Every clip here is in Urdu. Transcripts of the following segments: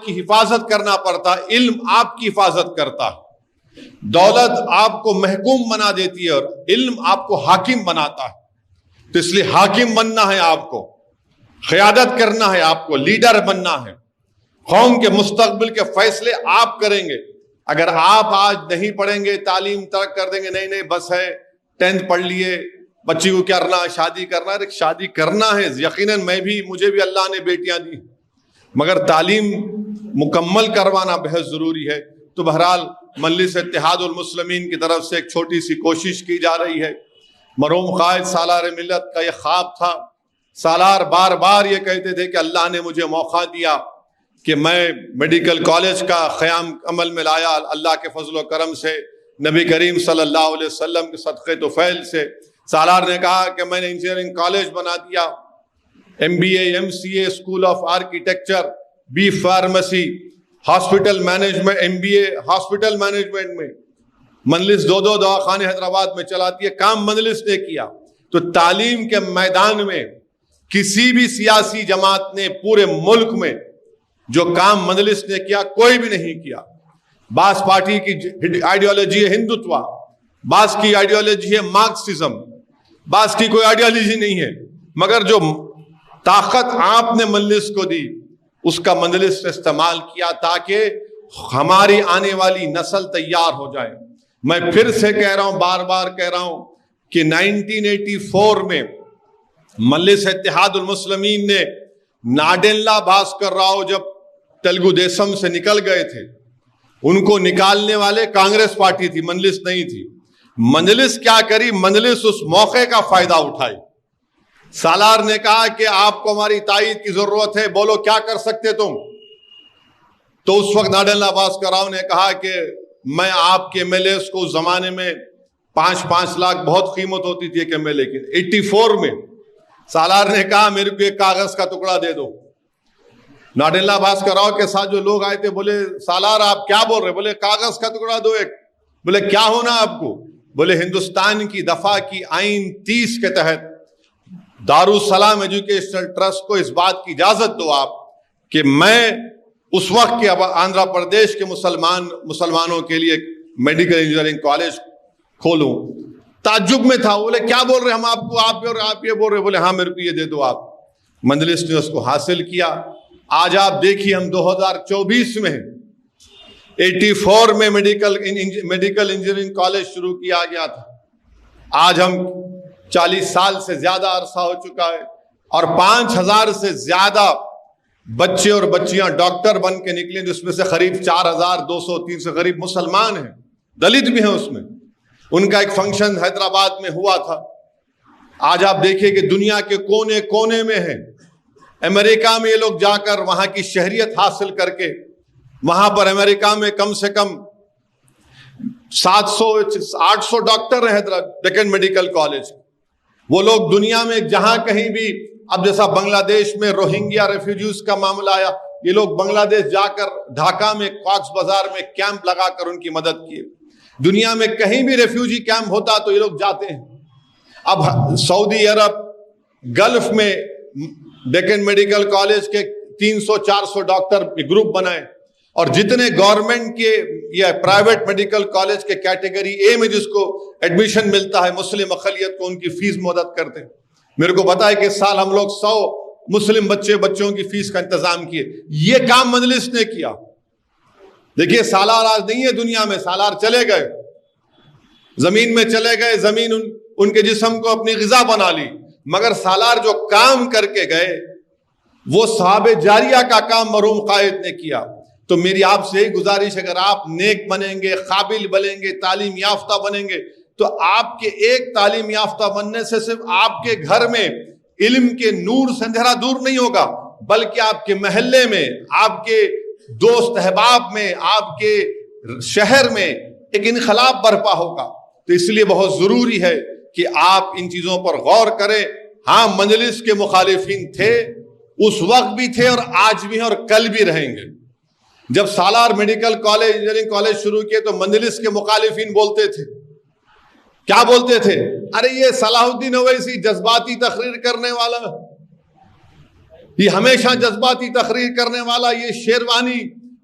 کی حفاظت کرنا پڑتا ہے، علم آپ کی حفاظت کرتا ہے۔ دولت آپ کو محکوم بنا دیتی ہے اور علم آپ کو حاکم بناتا ہے۔ تو اس لیے حاکم بننا ہے آپ کو، قیادت کرنا ہے آپ کو، لیڈر بننا ہے۔ قوم کے مستقبل کے فیصلے آپ کریں گے۔ اگر آپ آج نہیں پڑھیں گے، تعلیم ترک کر دیں گے، نہیں بس ہے 10th پڑھ لیے، بچی کو کرنا، شادی کرنا، شادی کرنا ہے یقیناً، مجھے بھی اللہ نے بیٹیاں دی، مگر تعلیم مکمل کروانا بہت ضروری ہے۔ تو بہرحال مجلس اتحاد المسلمین کی طرف سے ایک چھوٹی سی کوشش کی جا رہی ہے۔ مرحوم قائد سالار ملت کا یہ خواب تھا، سالار بار بار یہ کہتے تھے کہ اللہ نے مجھے موقع دیا کہ میں میڈیکل کالج کا قیام عمل میں لایا، اللہ کے فضل و کرم سے، نبی کریم صلی اللہ علیہ وسلم کے صدقے طفیل سے۔ سالار نے کہا کہ میں نے انجینئرنگ کالج بنا دیا، MBA MCA school of architecture, B pharmacy, hospital management, MBA hospital management میں، مجلس 2 دواخانے حیدرآباد میں چلاتی ہے، کام مجلس نے کیا۔ تو تعلیم کے میدان میں کسی بھی سیاسی جماعت نے پورے ملک میں جو کام مجلس نے کیا کوئی بھی نہیں کیا۔ بعض پارٹی کی آئیڈیالوجی ہے ہندوتوا، بعض کی آئیڈیالوجی ہے مارکسزم، بعض کی کوئی آئیڈیالوجی نہیں ہے، مگر جو طاقت آپ نے مجلس کو دی اس کا مجلس نے استعمال کیا تاکہ ہماری آنے والی نسل تیار ہو جائے۔ میں پھر سے کہہ رہا ہوں، بار بار کہہ رہا ہوں کہ 1984 میں مجلس اتحاد المسلمین نے ناڈیلا بھاسکر راؤ جب تلگو دیسم سے نکل گئے تھے، ان کو نکالنے والے کانگریس پارٹی تھی، مجلس نہیں تھی۔ مجلس کیا کری؟ مجلس اس موقع کا فائدہ اٹھائی۔ سالار نے کہا کہ آپ کو ہماری تائید کی ضرورت ہے، بولو کیا کر سکتے تم؟ تو اس وقت ناڈیلا بھاسکر راؤ نے کہا کہ میں آپ کے MLAs کو اس زمانے میں 5 لاکھ بہت قیمت ہوتی تھی ایک MLA کی۔ 84 میں سالار نے کہا میرے کو ایک کاغذ کا ٹکڑا دے دو۔ ناڈیلا بھاسکر راؤ کے ساتھ جو لوگ آئے تھے بولے سالار آپ کیا بول رہے؟ بولے کاغذ کا ٹکڑا دو ایک۔ بولے کیا ہونا آپ کو؟ بولے ہندوستان کی دفعہ کی آئین 30 کے تحت دارالسلام ایجوکیشنل ٹرسٹ کو اس بات کی اجازت دو آپ کہ میں اس وقت کے آندھرا پردیش کے مسلمانوں کے لیے میڈیکل انجینئرنگ کالج کھولوں۔ تعجب میں تھا، بولے کیا بول رہے ہم آپ کو، آپ یہ بول رہے؟ بولے ہاں میرے کو یہ دے دو آپ۔ مجلس نے اس کو حاصل کیا۔ آج آپ دیکھیے ہم 2024 میں 84 میں میڈیکل انجینئرنگ کالج شروع کیا گیا تھا، آج ہم 40 سال سے زیادہ عرصہ ہو چکا ہے اور 5000 سے زیادہ بچے اور بچیاں ڈاکٹر بن کے نکلے، جس میں سے قریب 4203 سے قریب مسلمان ہیں، دلت بھی ہیں اس میں۔ ان کا ایک فنکشن حیدرآباد میں ہوا تھا۔ آج آپ دیکھیں کہ دنیا کے کونے کونے میں ہیں، امریکہ میں یہ لوگ جا کر وہاں کی شہریت حاصل کر کے وہاں پر امریکہ میں کم سے کم 700-800 ڈاکٹر ہیں ڈیکن میڈیکل کالج۔ وہ لوگ دنیا میں جہاں کہیں بھی، اب جیسا بنگلہ دیش میں روہنگیا ریفیوجیز کا معاملہ آیا، یہ لوگ بنگلہ دیش جا کر ڈھاکہ میں کاکس بازار میں کیمپ لگا کر ان کی مدد کیے۔ دنیا میں کہیں بھی ریفیوجی کیمپ ہوتا تو یہ لوگ جاتے ہیں۔ اب سعودی عرب گلف میں ڈیکن میڈیکل کالج کے 300-400 ڈاکٹر گروپ بنائے، اور جتنے گورنمنٹ کے یا پرائیویٹ میڈیکل کالج کے کیٹیگری اے میں جس کو ایڈمیشن ملتا ہے مسلم اقلیت کو، ان کی فیس مدد کرتے ہیں۔ میرے کو پتا ہے کہ اس سال ہم لوگ 100 مسلم بچوں کی فیس کا انتظام کیے۔ یہ کام مجلس نے کیا۔ دیکھیے سالار آج نہیں ہے دنیا میں، سالار چلے گئے، زمین میں چلے گئے، زمین ان کے جسم کو اپنی غذا بنا لی، مگر سالار جو کام کر کے گئے وہ صحابہ جاریہ کا کام مرحوم قائد نے کیا۔ تو میری آپ سے یہی گزارش ہے، اگر آپ نیک بنیں گے، قابل بنیں گے، تعلیم یافتہ بنیں گے، تو آپ کے ایک تعلیم یافتہ بننے سے صرف آپ کے گھر میں علم کے نور سے اندھیرا دور نہیں ہوگا، بلکہ آپ کے محلے میں، آپ کے دوست احباب میں، آپ کے شہر میں ایک انقلاب برپا ہوگا۔ تو اس لیے بہت ضروری ہے کہ آپ ان چیزوں پر غور کریں۔ ہاں مجلس کے مخالفین تھے، اس وقت بھی تھے اور آج بھی ہیں اور کل بھی رہیں گے۔ جب سالار میڈیکل کالج انجینئرنگ کالج شروع کیے تو مجلس کے مخالفین بولتے تھے، کیا بولتے تھے؟ ارے یہ صلاح الدین اویسی جذباتی تقریر کرنے والا، یہ ہمیشہ جذباتی تقریر کرنے والا، یہ شیروانی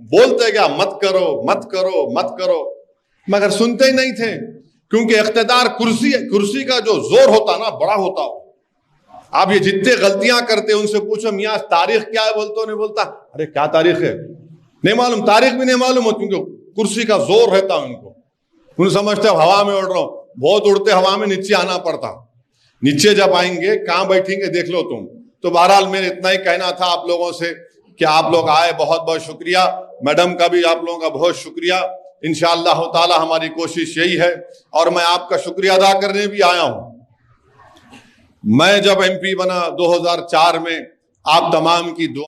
بولتے گیا مت کرو مت کرو مت کرو، مگر سنتے ہی نہیں تھے، کیونکہ اقتدار کرسی کا جو زور ہوتا نا بڑا ہوتا ہو۔ آپ یہ جتنے غلطیاں کرتے ان سے پوچھو میاں تاریخ کیا ہے، بولتے نہیں بولتا ارے کیا تاریخ ہے، نہیں معلوم، تاریخ بھی نہیں معلوم ہوتی، کیونکہ کرسی کا زور رہتا ان کو، ان سمجھتے ہوا میں اڑ رہا ہوں، بہت اڑتے ہوا میں، نیچے آنا پڑتا، نیچے جب آئیں گے کہاں بیٹھیں گے دیکھ لو تم۔ تو بہرحال میرے اتنا ہی کہنا تھا آپ لوگوں سے کہ آپ لوگ آئے، بہت بہت شکریہ، میڈم کا بھی آپ لوگوں کا بہت شکریہ۔ انشاءاللہ تعالی ہماری کوشش یہی ہے، اور میں آپ کا شکریہ ادا کرنے بھی آیا ہوں۔ میں جب ایم پی بنا 2004 میں، آپ تمام کی دعا